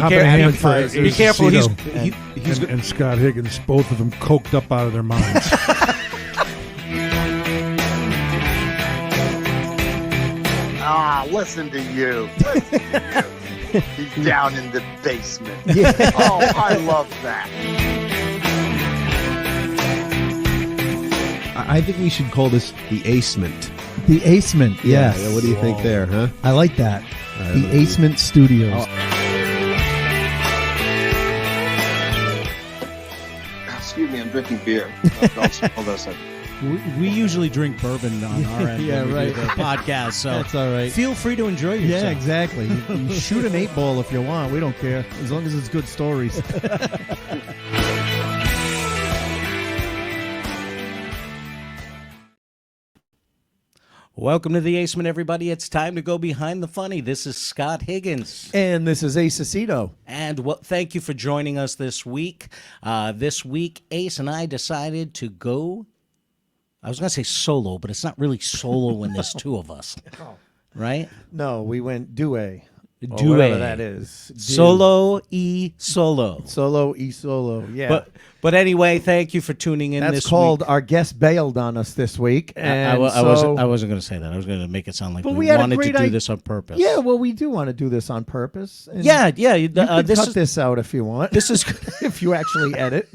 hopping a hand for Be careful. and Scott Higgins, both of them coked up out of their minds. Listen to you. He's down in the basement. Yeah. Oh, I love that. I think we should call this the Acement. The Acement, yes. Yeah, what do you think there, huh? I like that. The Acement Studios. Excuse me, I'm drinking beer. Hold on a second. We usually drink bourbon on our end Yeah, when we right. do the podcast, so That's all right. feel free to enjoy yourself. Yeah, exactly. You shoot an 8-ball if you want. We don't care. As long as it's good stories. Welcome to the Acement, everybody. It's time to go behind the funny. This is Scott Higgins. And this is Ace Aceto. And thank you for joining us this week. This week, Ace and I decided to go, I was going to say solo, but it's not really solo when there's two of us, right? No, we went duet. Duet. Whatever that is. Solo. Solo e solo. Yeah. But anyway, thank you for tuning in. That's this called week. Our Guest Bailed on Us this week. And I wasn't going to say that. I was going to make it sound like we had a wanted to great do this on purpose. Yeah, well, we do want to do this on purpose. And Yeah. You can cut this out if you want. This is if you actually edit.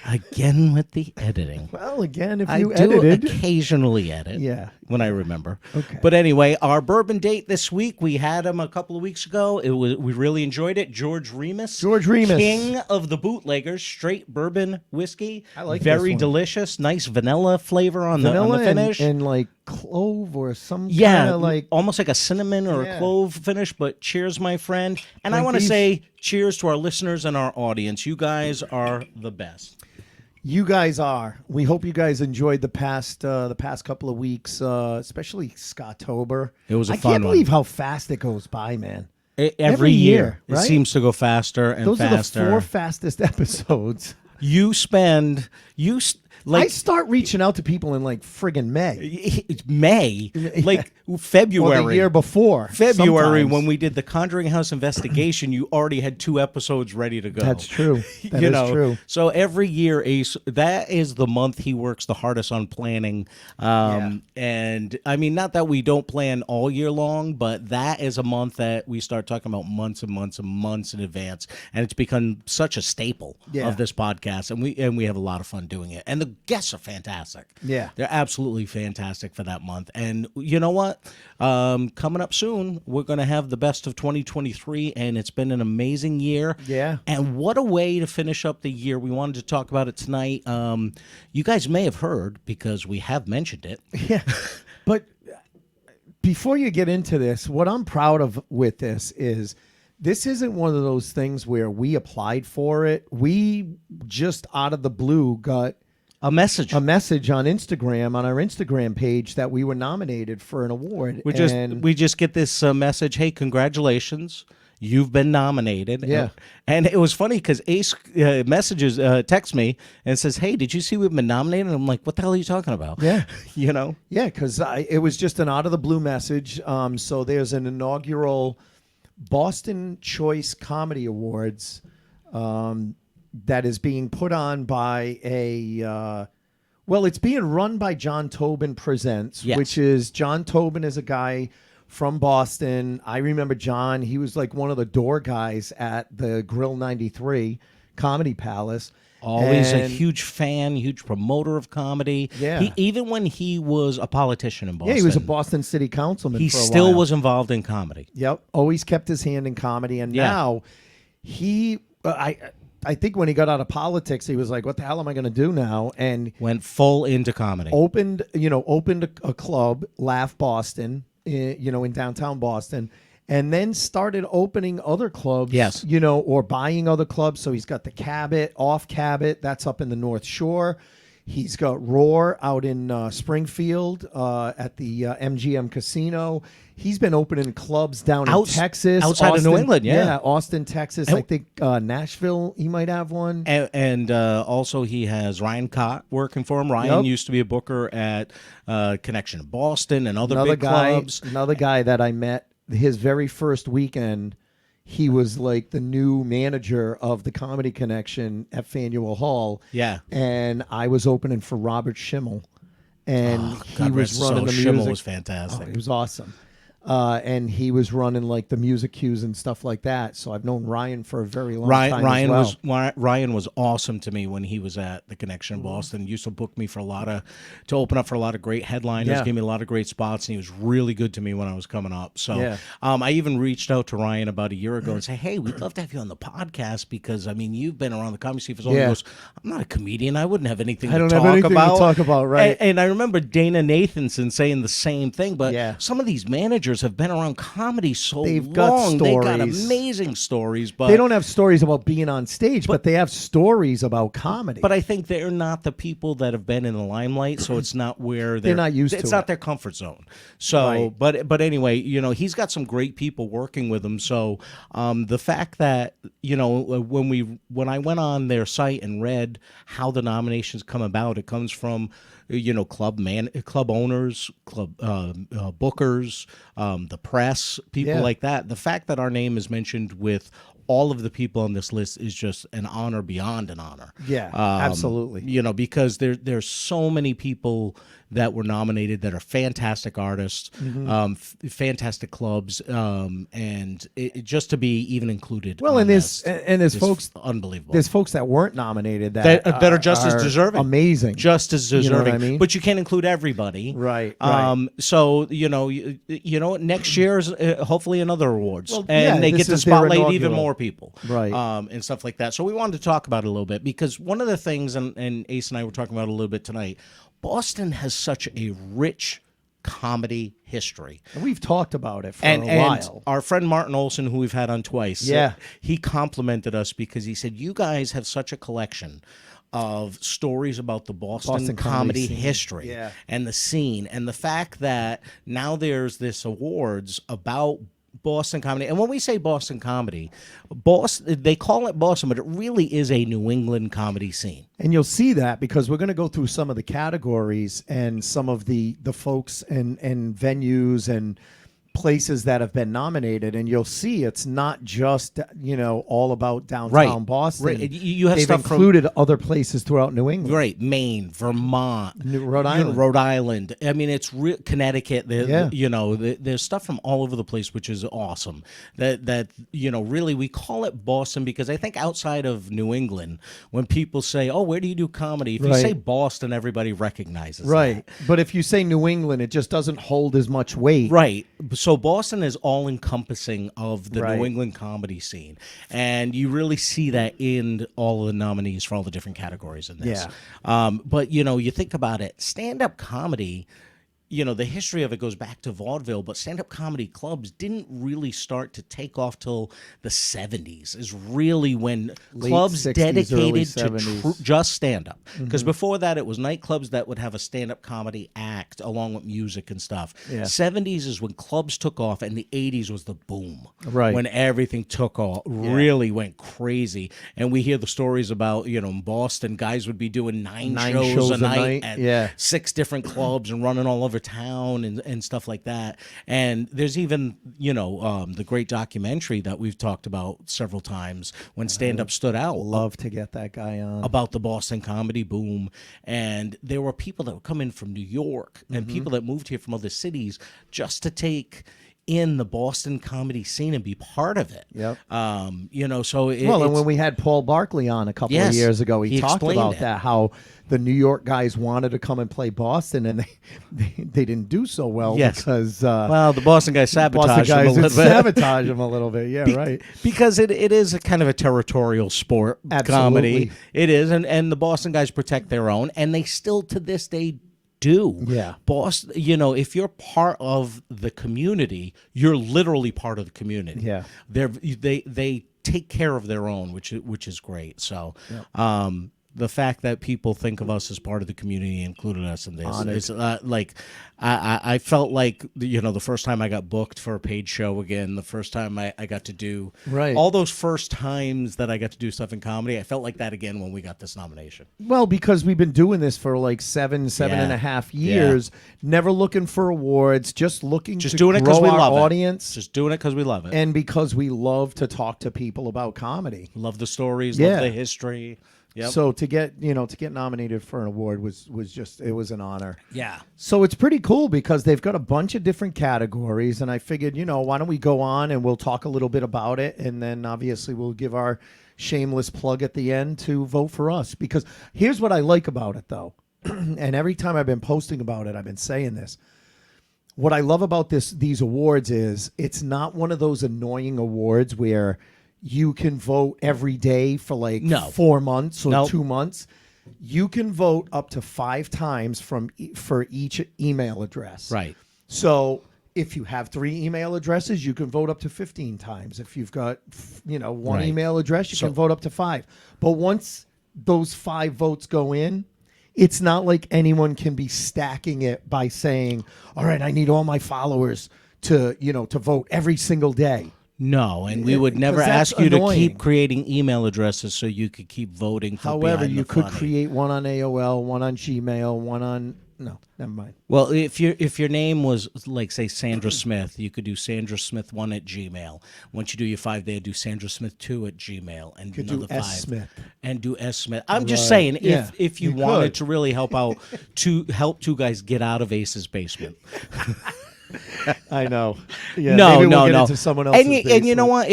again with the editing. Well, again, if I you do edited. occasionally edit. Yeah. When I remember. Okay. But anyway, our bourbon date this week, we had him a couple of weeks ago. We really enjoyed it. George Remus. King of the bootleggers, straight bourbon whiskey. I like Very this one. delicious. Nice vanilla flavor on the finish. And like clove or some Yeah, kind of like. almost like a cinnamon or a clove finish, but cheers, my friend. And I Like want to these- say cheers to our listeners and our audience. You guys are the best. You guys are. We hope you guys enjoyed the past couple of weeks, especially Scottober. It was a I fun can't believe one. how fast it goes by, man. Every year, right? it seems to go faster and Those faster. are the 4 fastest episodes. I start reaching out to people in like friggin' May. May, like February. Or the year before. February, sometimes. when we did the Conjuring House investigation, you already had 2 episodes ready to go. That's true. That is true. So every year, Ace, that is the month he works the hardest on planning. And I mean, not that we don't plan all year long, but that is a month that we start talking about months and months and months in advance. And it's become such a staple of this podcast. And we have a lot of fun doing it. And the guests are fantastic. Yeah. They're absolutely fantastic for that month. And you know what? Coming up soon, we're going to have the best of 2023, and it's been an amazing year. Yeah. And what a way to finish up the year. We wanted to talk about it tonight. You guys may have heard, because we have mentioned it. Yeah. But before you get into this, what I'm proud of with this isn't one of those things where we applied for it. We just out of the blue got a message on Instagram, on our Instagram page, that we were nominated for an award. We just get this message, hey, congratulations, you've been nominated. Yeah. And it was funny because Ace texts me and says, hey, did you see we've been nominated? And I'm like, what the hell are you talking about? Yeah. You know? Yeah, because it was just an out of the blue message. So there's an inaugural Boston Choice Comedy Awards that is being put on by it's being run by John Tobin Presents, which is, John Tobin is a guy from Boston. I remember John. He was like one of the door guys at the Grill 93 Comedy Palace. Always a huge fan, huge promoter of comedy. Yeah. Even when he was a politician in Boston. Yeah, he was a Boston city councilman He for a still while. was involved in comedy. Yep. Always kept his hand in comedy. And now I think when he got out of politics, he was like, what the hell am I going to do now? And went full into comedy. Opened a club, Laugh Boston, in downtown Boston, and then started opening other clubs, or buying other clubs. So he's got the Cabot, Off Cabot, that's up in the North Shore. He's got Roar out in Springfield at the MGM Casino. He's been opening clubs down in Texas. Outside of New England, Yeah, Austin, Texas. I think Nashville, he might have one. And also he has Ryan Cott working for him. Ryan used to be a booker at Connection Boston and other big clubs. Another guy that I met his very first weekend. he was like the new manager of the Comedy Connection at Faneuil Hall. Yeah. And I was opening for Robert Schimmel. And he God was rest his running soul. the Schimmel music. was fantastic. Oh, he was awesome. And he was running like the music cues and stuff like that. So I've known Ryan for a very long time Ryan as well. Ryan was awesome to me when he was at the Connection in Boston. Used to book me for to open up for a lot of great headliners. Yeah. Gave me a lot of great spots, and he was really good to me when I was coming up. So Yeah. I even reached out to Ryan about a year ago and said, "Hey, we'd love to have you on the podcast because I mean you've been around the comedy scene for so long." Yeah. He goes, "I'm not a comedian. I wouldn't have anything I to don't talk have anything about." to talk about, right? And I remember Dana Nathanson saying the same thing. But Yeah. some of these managers have been around comedy so They've got long. They got stories. amazing stories, but They don't have stories about being on stage, but they have stories about comedy. But I think they're not the people that have been in the limelight, so it's not where They're not used to It's it. not their comfort zone. So, Right. but anyway, you know, he's got some great people working with him. So, the fact that when I went on their site and read how the nominations come about, it comes from club owners, club bookers, the press, people Yeah. like that. The fact that our name is mentioned with all of the people on this list is just an honor beyond an honor. Yeah, absolutely. Because there's so many people that were nominated that are fantastic artists, Mm-hmm. fantastic clubs, and just to be even included. Well, on and this there's is folks unbelievable. There's folks that weren't nominated that That are just as deserving. amazing, Just as You know deserving. what I mean? But you can't include everybody. Right. So, next year's hopefully another awards. Well, and yeah, they this get to is their spotlight even inaugural. more people. Right. And stuff like that. So we wanted to talk about it a little bit because one of the things, and Ace and I were talking about it a little bit tonight, Boston has such a rich comedy history. And we've talked about it for And a while. our friend Martin Olson, who we've had on twice, Yeah. he complimented us because he said, you guys have such a collection of stories about the Boston comedy scene. history Yeah. and the scene, and the fact that now there's this awards about Boston comedy. And when we say Boston comedy, they call it Boston, but it really is a New England comedy scene. And you'll see that because we're going to go through some of the categories and some of the folks and venues and places that have been nominated, and you'll see it's not just all about downtown Boston. Right. You have They've stuff included other places throughout New England. Right, Maine, Vermont, Rhode Island. Rhode Island. I mean, it's Connecticut. Yeah. There's stuff from all over the place, which is awesome. That really we call it Boston because I think outside of New England, when people say, "Oh, where do you do comedy?" If you Right. say Boston, everybody recognizes Right. that. But if you say New England, it just doesn't hold as much weight. Right. So Boston is all encompassing of the Right. New England comedy scene. And you really see that in all of the nominees for all the different categories in this. But you think about it, stand-up comedy, the history of it goes back to vaudeville, but stand-up comedy clubs didn't really start to take off till the 70s is really when Late clubs 60s, early dedicated to 70s. just stand-up. Because before that, it was nightclubs that would have a stand-up comedy act along with music and stuff. Yeah. 70s is when clubs took off, and the 80s was the boom. Right. When everything took off, really went crazy. And we hear the stories about, in Boston, guys would be doing nine shows a night at 6 different clubs and running all over town and stuff like that. And there's even the great documentary that we've talked about several times when stand-up stood out. Love to get that guy on. About the Boston comedy boom. And there were people that would come in from New York and people that moved here from other cities just to take in the Boston comedy scene and be part of it. Yep. So and when we had Paul Barkley on a couple of years ago, he talked explained about it. that, how the New York guys wanted to come and play Boston, and they didn't do so well because the Boston guys sabotaged Boston him a guys little did bit. sabotage him a little bit. Yeah, right. Because it is a kind of a territorial sport, comedy. It is, and the Boston guys protect their own, and they still to this day do. Yeah. Boston, if you're part of the community, you're literally part of the community. Yeah. They take care of their own, which is great. So, the fact that people think of us as part of the community, included us in this. It's like I felt like the first time I got booked for a paid show again, the first time I got to do all those first times that I got to do stuff in comedy, I felt like that again when we got this nomination. Well, because we've been doing this for like seven and a half years, never looking for awards, just looking to doing it grow we our love audience. Just doing it because we love it. And because we love to talk to people about comedy. Love the stories, love the history. Yep. So to get nominated for an award was just, it was an honor. Yeah. So it's pretty cool because they've got a bunch of different categories, and I figured, why don't we go on and we'll talk a little bit about it, and then obviously we'll give our shameless plug at the end to vote for us. Because here's what I like about it, though, and every time I've been posting about it, I've been saying this. What I love about these awards is it's not one of those annoying awards where you can vote every day for 4 months or 2 months. You can vote up to 5 times for each email address. Right. So if you have 3 email addresses, you can vote up to 15 times. If you've got one email address, you can vote up to 5. But once those 5 votes go in, it's not like anyone can be stacking it by saying, all right, I need all my followers to vote every single day. No, and we would never ask you to keep creating email addresses so you could keep voting for However, Behind you the could Funny. create one on AOL, one on Gmail, one on... No, never mind. Well, if your name was like, say, Sandra Smith, you could do Sandra Smith 1 at Gmail. Once you do your 5 there, do Sandra Smith 2 at Gmail, and Could another do 5 S. Smith. and do S Smith. I'm just saying, Yeah. if you wanted to really help out to help 2 guys get out of Ace's basement. I know. Yeah, No, maybe no, we'll get no. into someone else's And you know basement. what?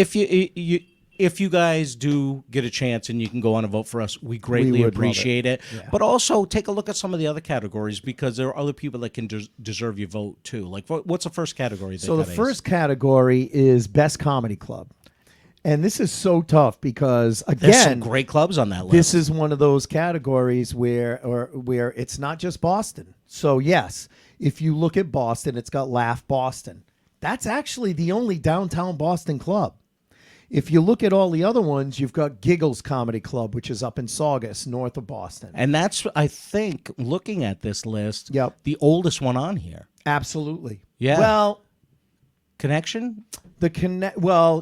If you guys do get a chance and you can go on and vote for us, we greatly would love appreciate it. Yeah. But also take a look at some of the other categories because there are other people that can deserve your vote too. Like, what's the first category? So the first category is Best Comedy Club. And this is so tough because, there's some again, great clubs on that list. this is one of those categories where it's not just Boston. So, yes, if you look at Boston, it's got Laugh Boston. That's actually the only downtown Boston club. If you look at all the other ones, you've got Giggles Comedy Club, which is up in Saugus, north of Boston. And that's, I think, looking at this list, Yep. the oldest one on here. Absolutely. Yeah. Well, Connection?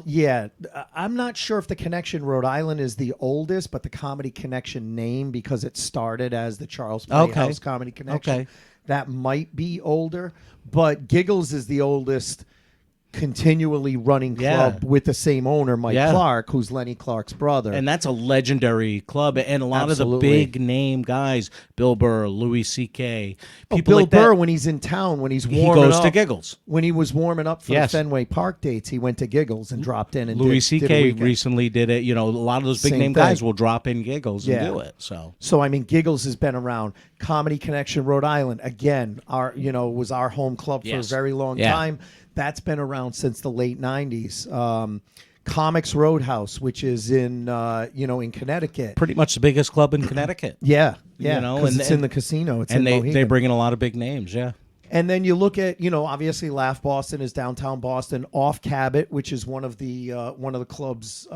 yeah. I'm not sure if the Connection Rhode Island is the oldest, but the Comedy Connection name, because it started as the Charles Playhouse Comedy Connection, Okay. that might be older. But Giggles is the oldest continually running club with the same owner, Mike Clark, who's Lenny Clark's brother. And that's a legendary club. And a lot of the big name guys, Bill Burr, Louis C.K., people Bill like Burr, that, when he's in town, when he's he warming goes up, to Giggles. when he was warming up for Yes. the Fenway Park dates, he went to Giggles and dropped in and Louis did a C.K. weekend. recently did it. A lot of those big Same name thing. guys will drop in Giggles and Yeah. do it. So So I mean, Giggles has been around. Comedy Connection Rhode Island, again, was our home club for a Yes. very long Yeah. time. That's been around since the late '90s. Comics Roadhouse, which is in Connecticut. pretty much the biggest club in Connecticut. Yeah, and- it's in the casino. It's And in they Mohegan. bring in a lot of big names, yeah. And then you look at, obviously Laugh Boston is downtown Boston. Off Cabot, which is one of the clubs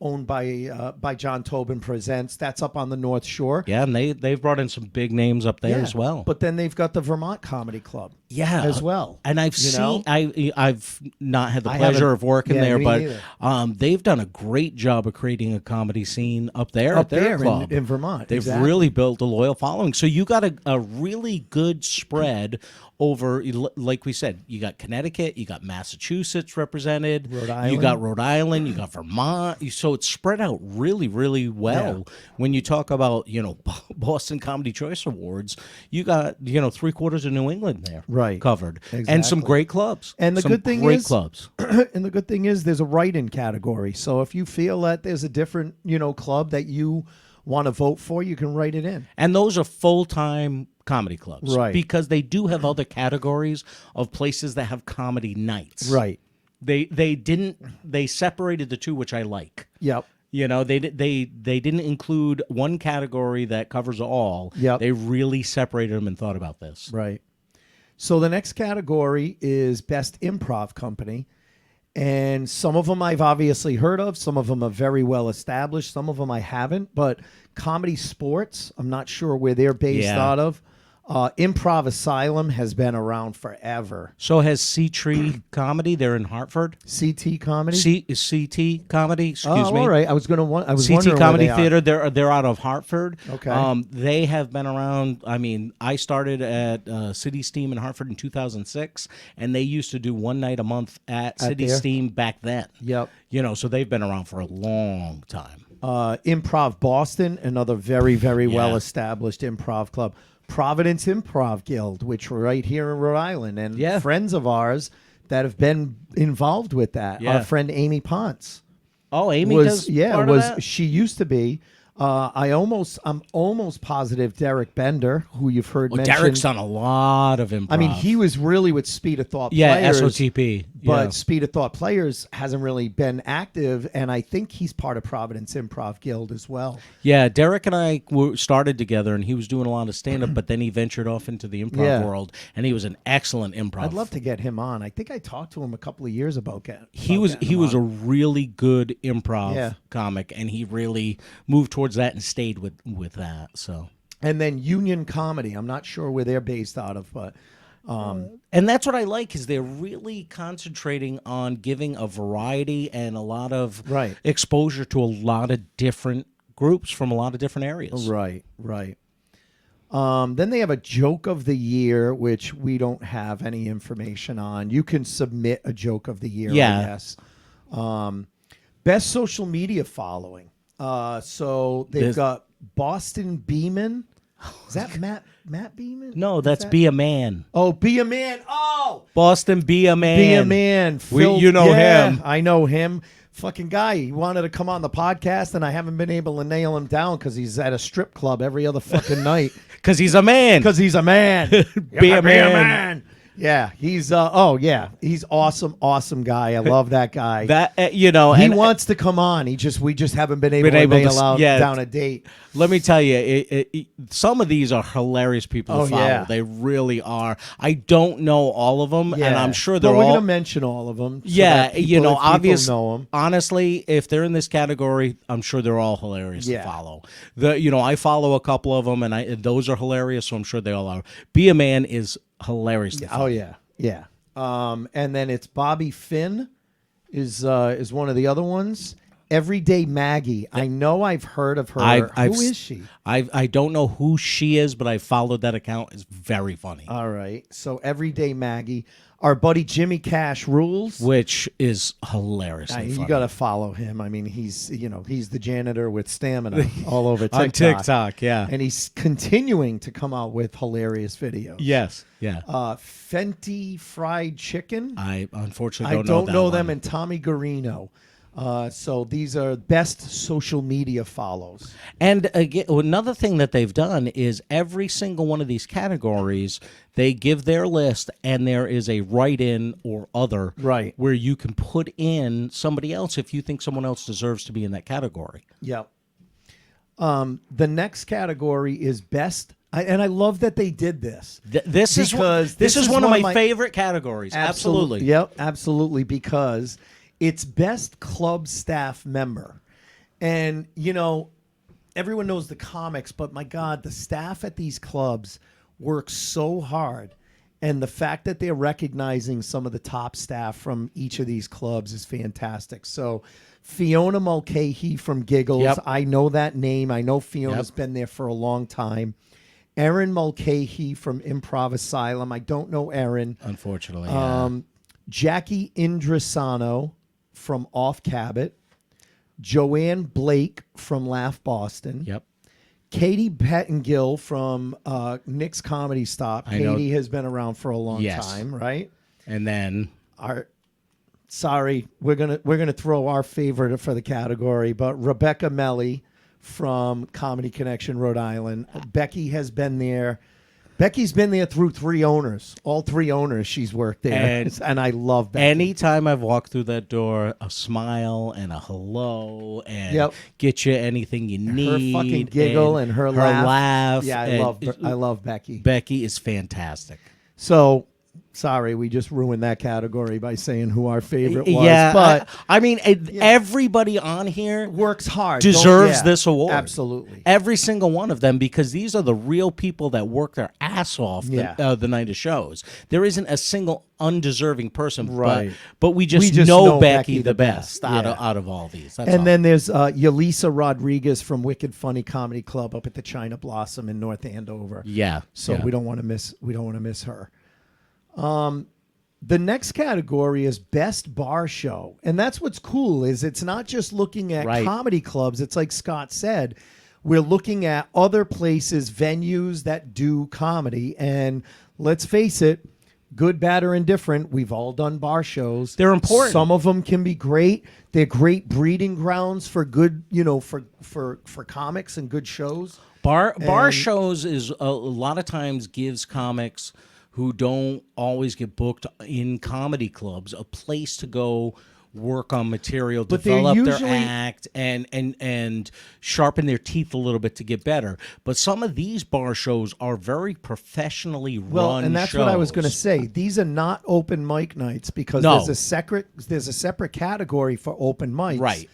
owned by John Tobin Presents. That's up on the North Shore. Yeah, and they've brought in some big names up there as well. But then they've got the Vermont Comedy Club. Yeah, as well. And I've seen, I've not had the I pleasure haven't- of working yeah, there, me but neither. they've done a great job of creating a comedy scene up there Up at their there club in Vermont. They've exactly. really built a loyal following. So you got a really good spread over, like we said, you got Connecticut, you got Massachusetts represented, Rhode you Island. got Rhode Island, you got Vermont. So it's spread out really, really well. When you talk about, Boston Comedy Choice Awards, you got, 3/4 of New England there covered. And some Exactly. great clubs. And the Some good thing great is, clubs. and the good thing is, there's a write-in category. So if you feel that there's a different, club that you want to vote for, you can write it in. And those are full-time comedy clubs. Right. Because they do have other categories of places that have comedy nights. Right. They separated the two, which I like. Yep. They didn't include one category that covers all. Yep. They really separated them and thought about this. Right. So the next category is Best Improv Company. And some of them I've obviously heard of. Some of them are very well established. Some of them I haven't. But Comedy Sports, I'm not sure where they're based out of. Improv Asylum has been around forever. So has C-Tree Comedy? They're in Hartford. CT Comedy? CT Comedy, excuse me. All right. I was CT wondering Comedy where they Theater. They're out of Hartford. Okay. They have been around. I mean, I started at City Steam in Hartford in 2006, and they used to do one night a month at City there? Steam back then. Yep. You know, so they've been around for a long time. Improv Boston, another very, very well-established improv club. Providence Improv Guild, which we're right here in Rhode Island, and friends of ours that have been involved with that. Yeah. Our friend Amy Ponce. Oh, Amy does part of that? She used to be. I'm almost positive Derek Bender, who you've heard mentioned. Derek's done a lot of improv. I mean, he was really with Speed of Thought yeah, Players. SOTP. But Speed of Thought Players hasn't really been active, and I think he's part of Providence Improv Guild as well. Yeah, Derek and I started together, and he was doing a lot of stand-up, but then he ventured off into the improv world, and he was an excellent improv. I'd love to get him on. I think I talked to him a couple of years about getting He was a really good improv comic, and he really moved towards that and stayed with that. So, and then Union Comedy. I'm not sure where they're based out of, but and that's what I like is they're really concentrating on giving a variety and a lot of exposure to a lot of different groups from a lot of different areas. Right. Then they have a joke of the year, which we don't have any information on. You can submit a joke of the year, I guess. Best social media following. So they've got Boston Beeman. Is that Matt Beeman? No, that's Be a Man. Oh, Be a Man. Oh, Boston Be a Man. Be a Man. Phil, you know him. I know him. Fucking guy. He wanted to come on the podcast, and I haven't been able to nail him down because he's at a strip club every other fucking night. Because he's a man. Because he's a man. Be a man. Yeah, he's he's awesome guy. I love that guy. That he wants to come on. We just haven't been able to nail down a date. Let me tell you, some of these are hilarious people to follow. Yeah. They really are. I don't know all of them, and I'm sure they're we're all. gonna mention all of them. Obviously, know them. Honestly, if they're in this category, I'm sure they're all hilarious to follow. I follow a couple of them, and those are hilarious. So I'm sure they all are. Be a Man is hilarious to follow. Oh yeah. And then it's Bobby Finn is one of the other ones. Everyday Maggie. I know I've heard of her. Who is she? I don't know who she is, but I followed that account. It's very funny. All right. So Everyday Maggie. Our buddy Jimmy Cash Rules, which is hilarious. You got to follow him. I mean, he's the janitor with stamina all over TikTok. On TikTok, yeah. And he's continuing to come out with hilarious videos. Yes, yeah. Fenty Fried Chicken. I unfortunately don't know that them. one. And Tommy Garino. So these are best social media follows. And again, another thing that they've done is every single one of these categories, they give their list, and there is a write-in or other where you can put in somebody else if you think someone else deserves to be in that category. Yep. The next category is best. And I love that they did this. This is one of my favorite categories. Absolutely. Yep, absolutely, because it's best club staff member. And, everyone knows the comics, but my God, the staff at these clubs work so hard. And the fact that they're recognizing some of the top staff from each of these clubs is fantastic. So Fiona Mulcahy from Giggles, I know that name. I know Fiona's been there for a long time. Erin Mulcahy from Improv Asylum. I don't know Erin. Unfortunately, Jackie Indrasano from Off Cabot, Joanne Blake from Laugh Boston. Yep. Katie Pettengill from Nick's Comedy Stop. Katie has been around for a long time, right? And then we're gonna throw our favorite for the category, but Rebecca Melly from Comedy Connection, Rhode Island. Becky has been there. Becky's been there through three owners. All three owners she's worked there. And I love Becky. Anytime I've walked through that door, a smile and a hello and get you anything you need. Her fucking giggle and her laugh. laugh. Yeah, I love Becky. Becky is fantastic. So Sorry, we just ruined that category by saying who our favorite was. Yeah, but I mean, everybody on here works hard, deserves this award. Absolutely, every single one of them, because these are the real people that work their ass off the night of shows. There isn't a single undeserving person, right? But we just know Becky the best out of all these. That's all. Then there's Yelisa Rodriguez from Wicked Funny Comedy Club up at the China Blossom in North Andover. Yeah, so we don't want to miss her. The next category is Best Bar Show. And that's what's cool is it's not just looking at comedy clubs. It's like Scott said, we're looking at other places, venues that do comedy. And let's face it, good, bad, or indifferent, we've all done bar shows. They're important. Some of them can be great. They're great breeding grounds for good, for comics and good shows. Bar shows is a lot of times gives comics who don't always get booked in comedy clubs a place to go work on material, develop their act, and sharpen their teeth a little bit to get better. But some of these bar shows are very professionally run and that's shows. what I was going to say. These are not open mic nights because there's a separate category for open mics. Right.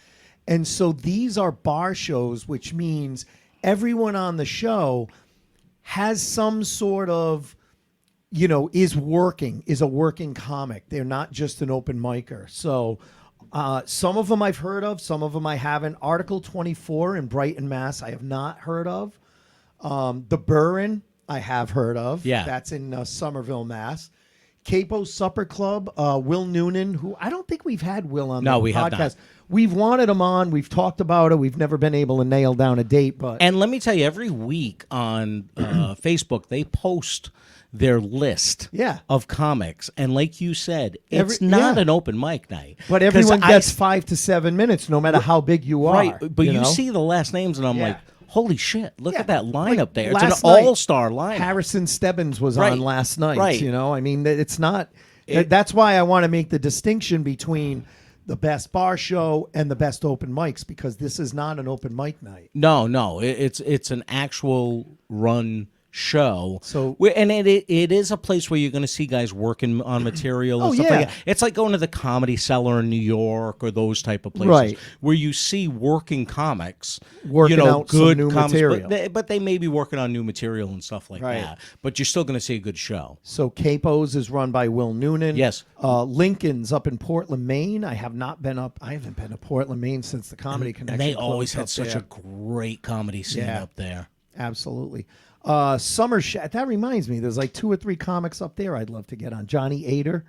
And so these are bar shows, which means everyone on the show has some sort of is a working comic. They're not just an open micer. So some of them I've heard of, some of them I haven't. Article 24 in Brighton, Mass. I have not heard of. The Burren I have heard of. Yeah. That's in Somerville, Mass. Capo's Supper Club, Will Noonan, who I don't think we've had Will on the podcast. Have not. We've wanted him on. We've talked about it. We've never been able to nail down a date. And let me tell you, every week on Facebook, they post their list of comics. And like you said, it's not an open mic night. But everyone gets 5 to 7 minutes, no matter how big you are. Right. But you see the last names, and I'm like, holy shit, look at that lineup there. It's an all-star lineup. Harrison Stebbins was on last night. Right. I mean, it's not... that's why I want to make the distinction between the best bar show and the best open mics, because this is not an open mic night. No. It's an actual run show. So and it is a place where you're going to see guys working on material and stuff like that. It's like going to the Comedy Cellar in New York or those type of places where you see working comics working out good some new comics, material. but they may be working on new material and stuff like that. But you're still going to see a good show. So Capo's is run by Will Noonan. Yes. Lincoln's up in Portland, Maine. I haven't been to Portland, Maine since the Comedy Connection. And they always had such a great comedy scene up there. Absolutely. Summer Shack. That reminds me, there's like 2 or 3 comics up there I'd love to get on. Johnny Ader.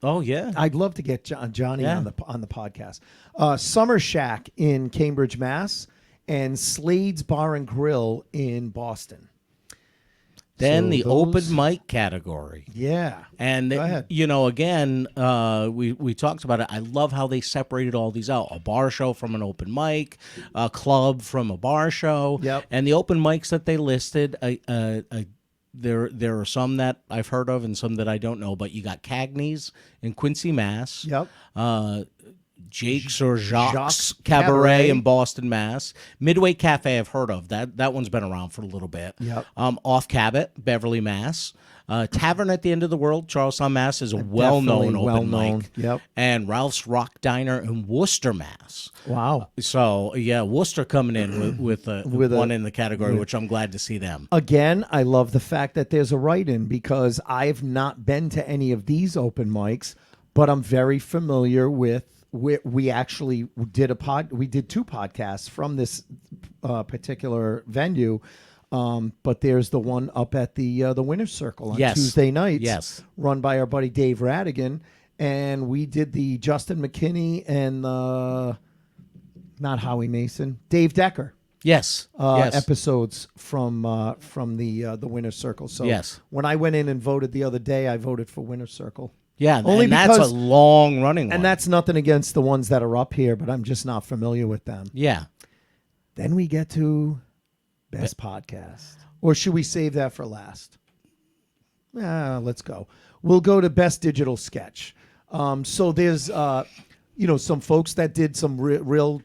Oh yeah, I'd love to get Johnny on the podcast. Summer Shack in Cambridge, Mass, and Slade's Bar and Grill in Boston. Then the open mic category. Yeah. And, Go ahead. Again, we talked about it. I love how they separated all these out. A bar show from an open mic, a club from a bar show. Yep. And the open mics that they listed, there are some that I've heard of and some that I don't know. But you got Cagney's in Quincy, Mass. Yep. Jake's or Jacques Cabaret in Boston, Mass. Midway Cafe I've heard of. That one's been around for a little bit. Yep. Off Cabot, Beverly, Mass. Tavern at the End of the World, Charlestown, Mass. is a well-known open mic. Yep. And Ralph's Rock Diner in Worcester, Mass. Wow. So, Worcester coming in with one in the category, which I'm glad to see them. Again, I love the fact that there's a write-in because I've not been to any of these open mics, but I'm very familiar with. We actually did we did 2 podcasts from this particular venue, but there's the one up at the Winner's Circle on Tuesday nights, run by our buddy Dave Radigan, and we did the Justin McKinney and not Howie Mason, Dave Decker. Yes. Episodes from the Winner's Circle. So when I went in and voted the other day, I voted for Winner's Circle. Yeah, only that's a long running one. And that's nothing against the ones that are up here, but I'm just not familiar with them. Yeah. Then we get to Best Podcast. Or should we save that for last? Let's go. We'll go to Best Digital Sketch. So there's, some folks that did some real,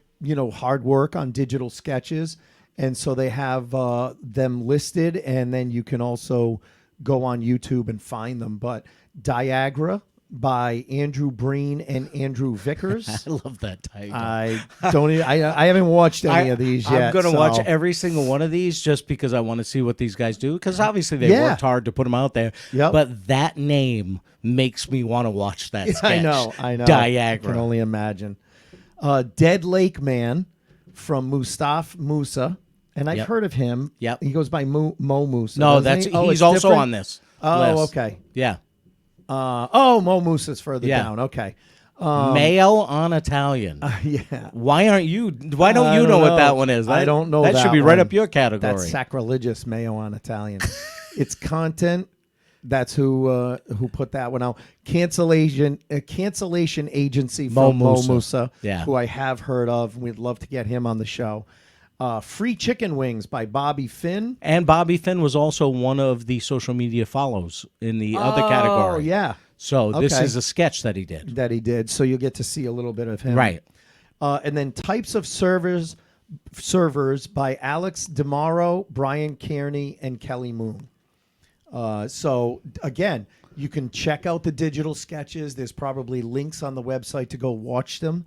hard work on digital sketches. And so they have them listed, and then you can also go on YouTube and find them. But Diagra by Andrew Breen and Andrew Vickers. I love that title. I don't. I haven't watched any of these yet. I'm going to so. watch every single one of these just because I want to see what these guys do. Because obviously they worked hard to put them out there. Yep. But that name makes me want to watch that sketch. I know. Diagra. I can only imagine. Dead Lake Man from Mustafa Musa. And I've heard of him. Yep. He goes by Mo Musa. No, doesn't he? he's also on this. Oh, list. okay. Yeah. Mo Musa's further down. Okay. Mayo on Italian. Yeah. Why don't you know what that one is? I don't know that should be right up your category. That's sacrilegious, Mayo on Italian. It's content. That's who put that one out. Cancellation agency from Mo Musa, who I have heard of. We'd love to get him on the show. Free Chicken Wings by Bobby Finn. And Bobby Finn was also one of the social media follows in the other category. Oh, yeah. So this is a sketch that he did. So you'll get to see a little bit of him. Right. And then Types of Servers by Alex DeMauro, Brian Kearney, and Kelly Moon. So, again, you can check out the digital sketches. There's probably links on the website to go watch them.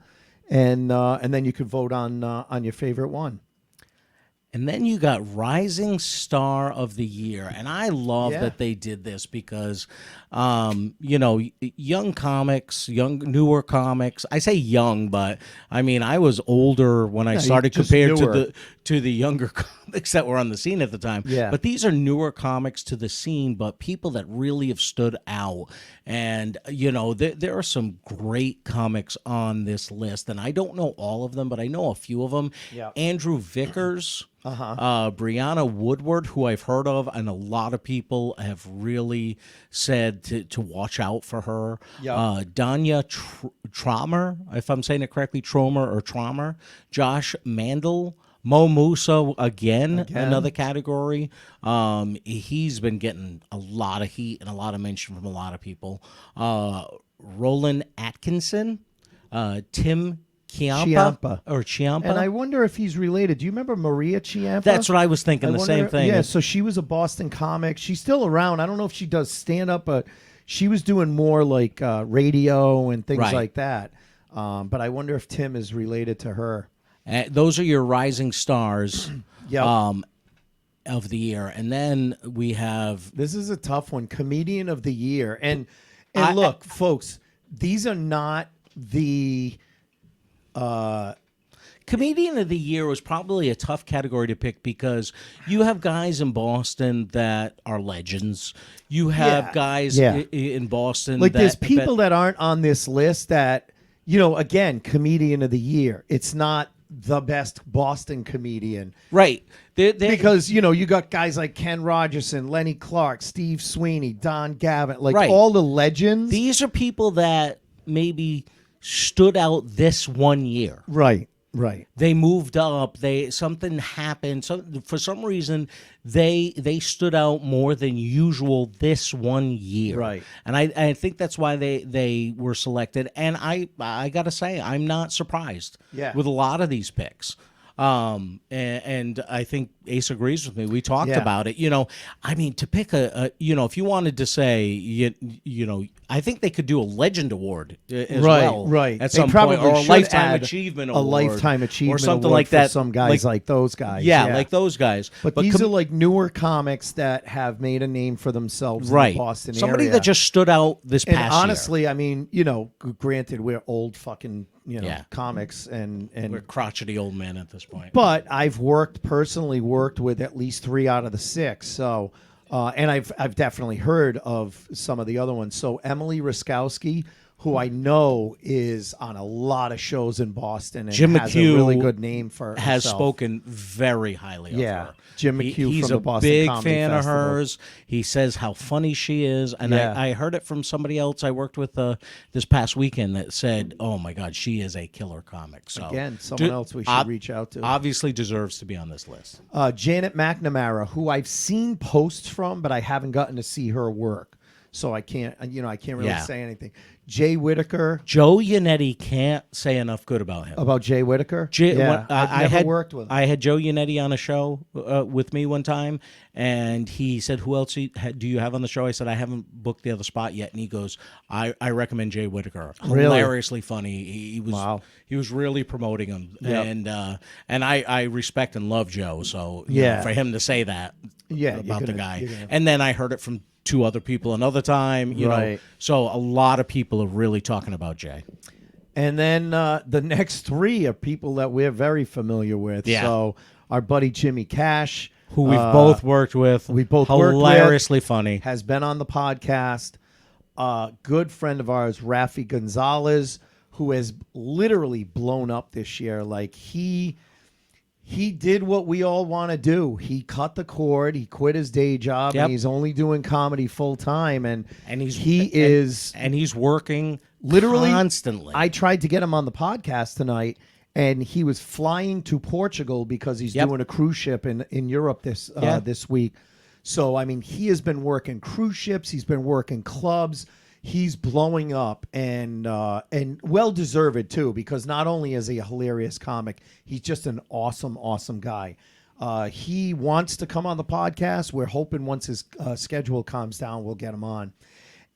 And then you can vote on your favorite one. And then you got Rising Star of the Year. And I love that they did this because, young comics, newer comics. I say young, but I mean, I was older when I started compared to the younger comics that were on the scene at the time. Yeah. But these are newer comics to the scene, but people that really have stood out. And, there are some great comics on this list. And I don't know all of them, but I know a few of them. Yeah. Andrew Vickers. Brianna Woodward, who I've heard of, and a lot of people have really said to watch out for her. Yep. Danya Tromer, if I'm saying it correctly, Tromer. Josh Mandel. Mo Musa, again, another category. He's been getting a lot of heat and a lot of mention from a lot of people. Roland Atkinson. Tim Chiampa. And I wonder if he's related. Do you remember Maria Chiampa? That's what I was thinking, the same thing. Yeah, so she was a Boston comic. She's still around. I don't know if she does stand-up, but she was doing more like radio and things like that. But I wonder if Tim is related to her. Those are your rising stars Yep. of the year. And then we have... This is a tough one. Comedian of the Year. And look, folks, these are not the... Comedian of the Year was probably a tough category to pick because you have guys in Boston that are legends. You have guys in Boston like there's people that aren't on this list that, again, Comedian of the Year. It's not the best Boston comedian. Right. Because, you got guys like Ken Rogerson, Lenny Clark, Steve Sweeney, Don Gavin, like all the legends. These are people that maybe stood out this one year. Right. They moved up. Something happened. So for some reason, they stood out more than usual this one year. Right. And I think that's why they were selected. And I gotta say, I'm not surprised with a lot of these picks. And I think Ace agrees with me. We talked about it. I mean, to pick if you wanted to say, I think they could do a Legend Award as well. Right. At some probably point, or a should Lifetime add Achievement a Award. Lifetime Achievement or something Award like for that. some guys like those guys. Yeah, like those guys. But these are like newer comics that have made a name for themselves in the Boston Somebody area. that just stood out this past year. And honestly, I mean, granted, we're old fucking, comics and we're crotchety old men at this point. But I've personally worked with at least 3 out of the 6. So, and I've definitely heard of some of the other ones. So Emily Raskowski, who I know is on a lot of shows in Boston and Jim has McHugh a really good name for herself. Has spoken very highly of her. Jim McHugh He's from the Boston a big Comedy fan Festival. of hers. He says how funny she is. And I heard it from somebody else I worked with this past weekend that said, oh, my God, she is a killer comic. So again, someone else we should reach out to. Obviously deserves to be on this list. Janet McNamara, who I've seen posts from, but I haven't gotten to see her work. so I can't really Yeah. say anything. Jay Whitaker. Joe Yannetti can't say enough good about him. About Jay Whitaker? I I've never had worked with him. I had Joe Yannetti on a show with me one time, and he said, "Who else do you have on the show?" I said, "I haven't booked the other spot yet." And he goes, "I recommend Jay Whitaker. Really? Hilariously funny. He was Wow. he was really promoting him, Yep. and I respect and love Joe. So Yeah. for him to say that Yeah, about you're the gonna- guy, you're gonna- and then I heard it from 2 other people another time. You know, Right. so a lot of people are really talking about Jay. And then the next 3 are people that we're very familiar with. Yeah. So our buddy Jimmy Cash, Who we've both worked with. we both worked with. hilariously funny. has been on the podcast. Good friend of ours, Rafi Gonzalez, who has literally blown up this year. Like he did what we all want to do. He cut the cord. He quit his day job, Yep. and he's only doing comedy full time. And he's he's working literally constantly. I tried to get him on the podcast tonight, and he was flying to Portugal because he's Yep. doing a cruise ship in Europe this week. So I mean, he has been working cruise ships. He's been working clubs. He's blowing up, and well deserved too, because not only is he a hilarious comic, he's just an awesome guy. He wants to come on the podcast. We're hoping once his schedule calms down, we'll get him on.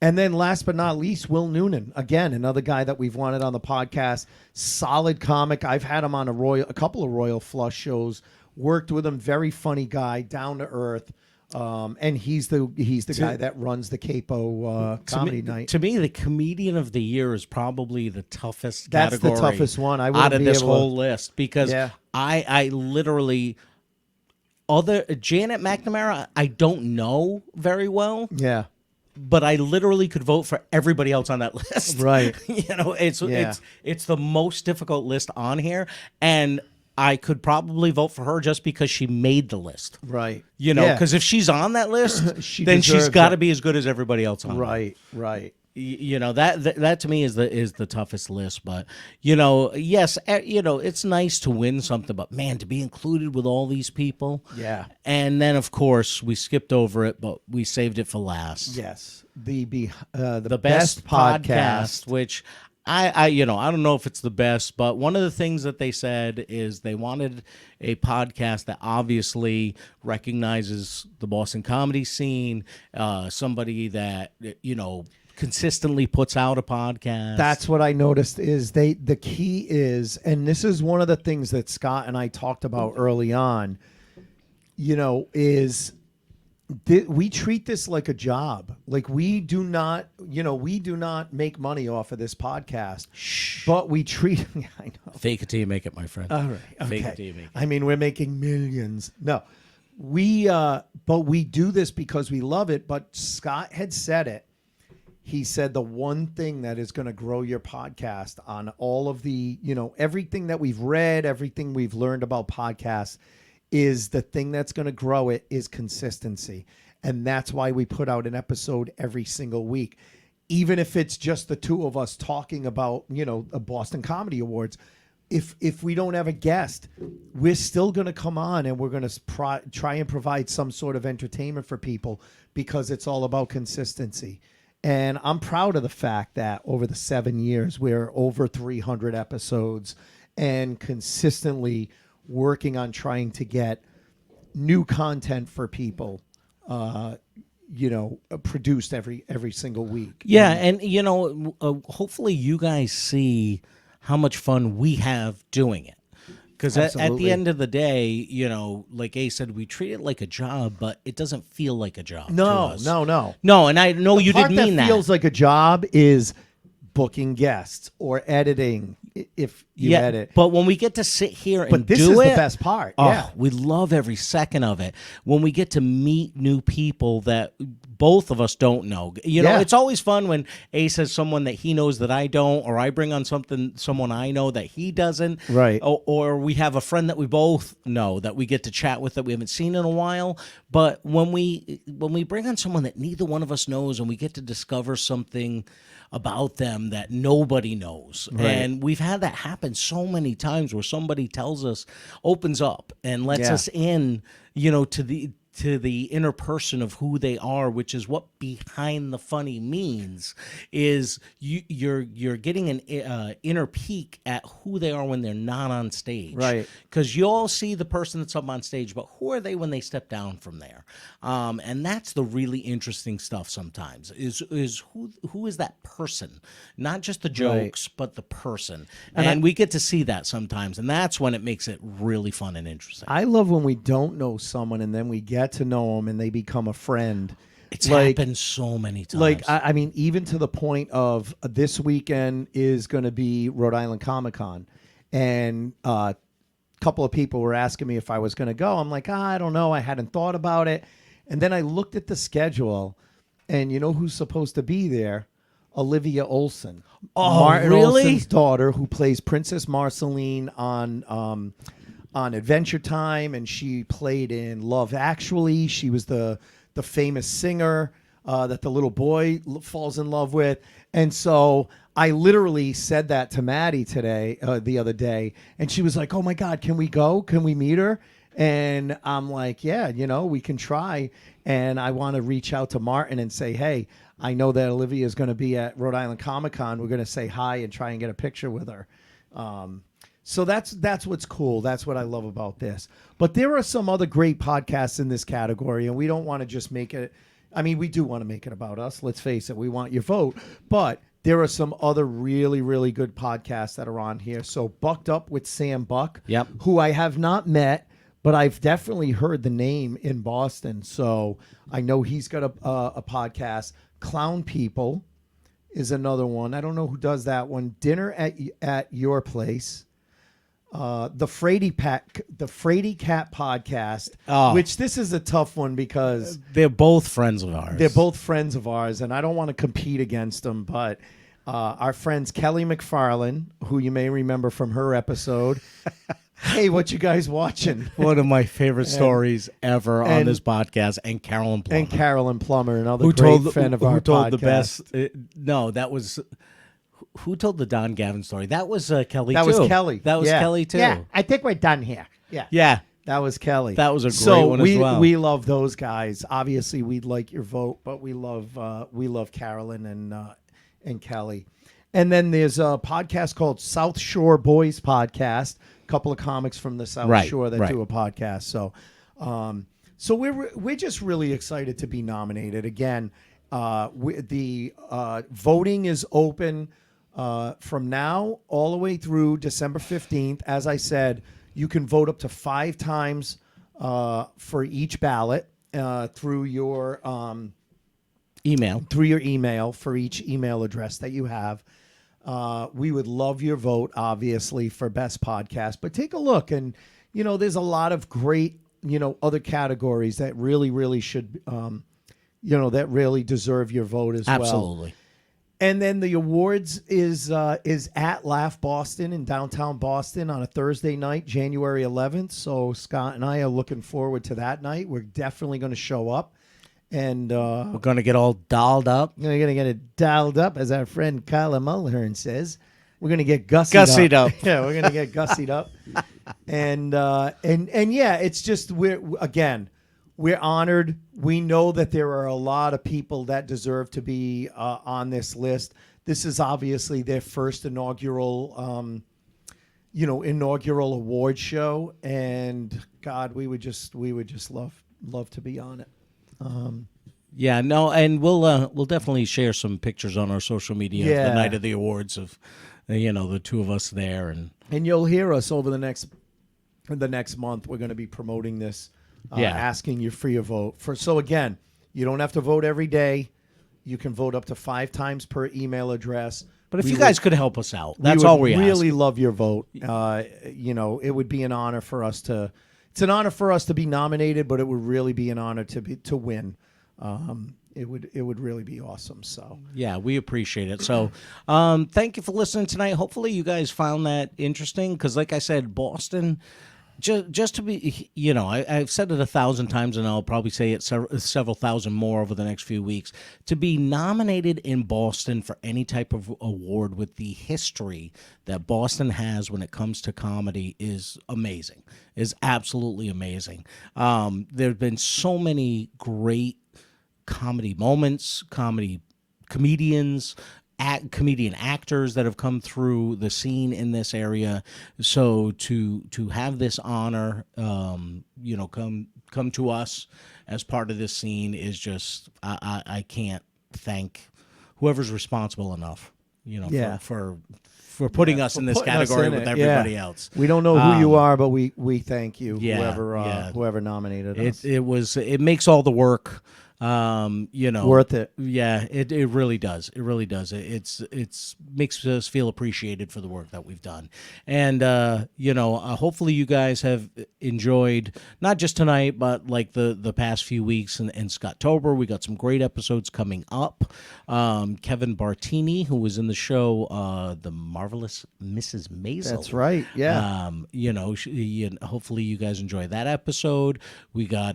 And then last but not least, Will Noonan. Again, another guy that we've wanted on the podcast. Solid comic. I've had him on a couple of Royal Flush shows. Worked with him. Very funny guy. Down to earth. And he's the guy that runs the Capo comedy night. To me, the comedian of the year is probably the toughest That's the category toughest one. I out wouldn't of be this able to- whole list, because Yeah. I literally Janet McNamara I don't know very well, Yeah. but I literally could vote for everybody else on that list. Right. You know, it's Yeah. it's the most difficult list on here, and I could probably vote for her just because she made the list. Right. You know, Yeah. because if she's on that list, then she's deserves got to it. be as good as everybody else on it. Right. You know, that to me is the toughest list. But you know, yes, you know, it's nice to win something, but man, to be included with all these people, Yeah. And then of course we skipped over it, but we saved it for last. Yes. The Best podcast, which I you know, I don't know if it's the best, but one of the things that they said is they wanted a podcast that obviously recognizes the Boston comedy scene, somebody that, you know, consistently puts out a podcast. That's what I noticed is the key is, and this is one of the things that Scott and I talked about early on, you know, is we treat this like a job. Like we do not make money off of this podcast, but we treat, I know. Fake it till you make it, my friend. All right. Okay. Fake it till you make it. I mean, we're making millions. No, but we do this because we love it. But Scott had said it. He said the one thing that is going to grow your podcast on all of the, you know, everything that we've read, everything we've learned about podcasts, is the thing that's going to grow it is consistency. And that's why we put out an episode every single week. Even if it's just the two of us talking about, you know, the Boston Comedy Awards, if we don't have a guest, we're still going to come on and we're going to try and provide some sort of entertainment for people, because it's all about consistency. And I'm proud of the fact that over the 7 years, we're over 300 episodes and consistently working on trying to get new content for people, you know, produced every single week. Yeah, and you know, hopefully you guys see how much fun we have doing it. Because at the Absolutely. end of the day, you know, like Ace said, we treat it like a job, but it doesn't feel like a job. to No. And I know you Part didn't mean that. feels like a job is booking guests or editing if you edit. But when we get to sit here and But this do is it, the best part. Oh, Yeah. we love every second of it. When we get to meet new people that both of us don't know. You know, Yeah. it's always fun when Ace has someone that he knows that I don't, or I bring on someone I know that he doesn't. Right. Or we have a friend that we both know that we get to chat with that we haven't seen in a while. But when we bring on someone that neither one of us knows and we get to discover something about them that nobody knows. Right. And we've had that happen so many times where somebody tells us, opens up and lets Yeah. us in, you know, to to the inner person of who they are, which is what behind the funny means, is you're getting an inner peek at who they are when they're not on stage. Right. Because you all see the person that's up on stage, but who are they when they step down from there? And that's the really interesting stuff sometimes, is who is that person? Not just the jokes, but the person. And we get to see that sometimes, and that's when it makes it really fun and interesting. I love when we don't know someone and then we get to know them and they become a friend. It's happened so many times. Like, I mean, even to the point of this weekend is going to be Rhode Island Comic Con. And a couple of people were asking me if I was going to go. I'm like, I don't know. I hadn't thought about it. And then I looked at the schedule, and you know who's supposed to be there? Olivia Olson. Oh, Martin really? Olson's daughter, who plays Princess Marceline on Adventure Time, and she played in Love Actually. She was the famous singer that the little boy falls in love with. And so I literally said that to Maddie today, the other day, and she was like, "Oh my God, can we go? Can we meet her?" And I'm like, "Yeah, we can try." And I want to reach out to Martin and say, "Hey, I know that Olivia is going to be at Rhode Island Comic Con. We're going to say hi and try and get a picture with her." So that's what's cool. That's what I love about this. But there are some other great podcasts in this category, and we don't want to just make it. I mean, we do want to make it about us. Let's face it. We want your vote. But there are some other really, really good podcasts that are on here. So Bucked Up with Sam Buck, who I have not met, but I've definitely heard the name in Boston. So I know he's got a podcast. Clown People is another one. I don't know who does that one. Dinner at Your Place. The Frady Cat podcast, which this is a tough one because they're both friends of ours. They're both friends of ours, and I don't want to compete against them, but our friends Kelly McFarlane, who you may remember from her episode. Hey, what you guys watching? One of my favorite stories ever on this podcast, and Carolyn Plummer. Another great fan of our podcast. Who told the best? No, that was... Who told the Don Gavin story? That was Kelly, That too. was Kelly. That was Kelly, too. Yeah, I think we're done here. Yeah. That was Kelly. That was a great one as well. We love those guys. Obviously, we'd like your vote, but we love Carolyn and Kelly. And then there's a podcast called South Shore Boys Podcast. A couple of comics from the South Shore that do a podcast. So we're just really excited to be nominated again. The voting is open from now all the way through December 15th. As I said, you can vote up to 5 times for each ballot through your email for each email address that you have. We would love your vote, obviously, for best podcast. But take a look, and there's a lot of great other categories that really, really should that really deserve your vote as well. Absolutely. And then the awards is at Laugh Boston in downtown Boston on a Thursday night, January 11th. So Scott and I are looking forward to that night. We're definitely going to show up. And we're going to get all dolled up. We're going to get it dialed up, as our friend Kyla Mulhern says. We're going to get gussied up. Yeah, we're going to get gussied up. And yeah, it's just we're honored. We know that there are a lot of people that deserve to be on this list. This is obviously their first inaugural award show, and God, we would just love to be on it. And we'll definitely share some pictures on our social media of the night of the awards of the two of us there, and you'll hear us over the next month. We're going to be promoting this. Asking you for your vote. So again, you don't have to vote every day. You can vote up to 5 times per email address. But if you guys could help us out, that's all we ask. We really love your vote. It would be an honor for us to. It's an honor for us to be nominated, but it would really be an honor to win. It would really be awesome. So yeah, we appreciate it. So thank you for listening tonight. Hopefully you guys found that interesting because, like I said, Boston. just to be, I've said it 1,000 times, and I'll probably say it several thousand more over the next few weeks. To be nominated in Boston for any type of award with the history that Boston has when it comes to comedy is amazing. Is absolutely amazing. There have been so many great comedy moments, comedians, comedian actors that have come through the scene in this area. So to have this honor, come to us as part of this scene is just I can't thank whoever's responsible enough, for putting us in this category with everybody else. We don't know who you are, but we thank you, whoever nominated us. It makes all the work. Worth it. Yeah, it really does. It really does. It's makes us feel appreciated for the work that we've done. And hopefully you guys have enjoyed not just tonight, but like the past few weeks in Scottober. We got some great episodes coming up. Kevin Bartini, who was in the show The Marvelous Mrs. Maisel. That's right. Yeah. Hopefully you guys enjoy that episode. We got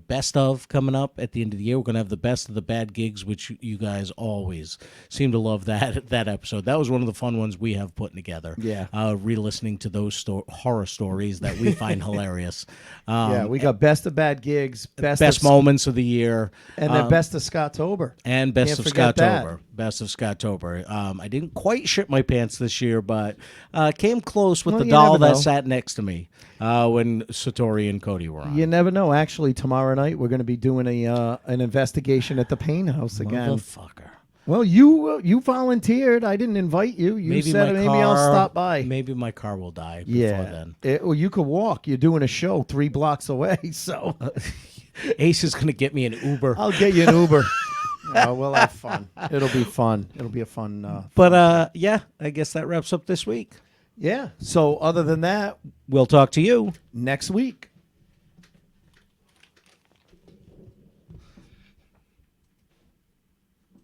best of coming up at the end of the year. We're gonna have the best of the bad gigs, which you guys always seem to love that episode. That was one of the fun ones we have putting together. Yeah. Re-listening to those horror stories that we find hilarious. We got best of bad gigs, best moments of the year, and then best of Scottober. And best of Scottober. Best of Scottober. I didn't quite shit my pants this year, but came close with the doll that sat next to me when Satori and Cody were on. You never know. Actually, tomorrow night we're going to be doing an investigation at the Pain House again. Motherfucker. Well, you volunteered. I didn't invite you. You said maybe I'll stop by. Maybe my car will die before then. Well, you could walk. You're doing a show 3 blocks away, so Ace is going to get me an Uber. I'll get you an Uber. We'll have fun. It'll be fun. It'll be a fun. I guess that wraps up this week. Yeah. So other than that, we'll talk to you next week.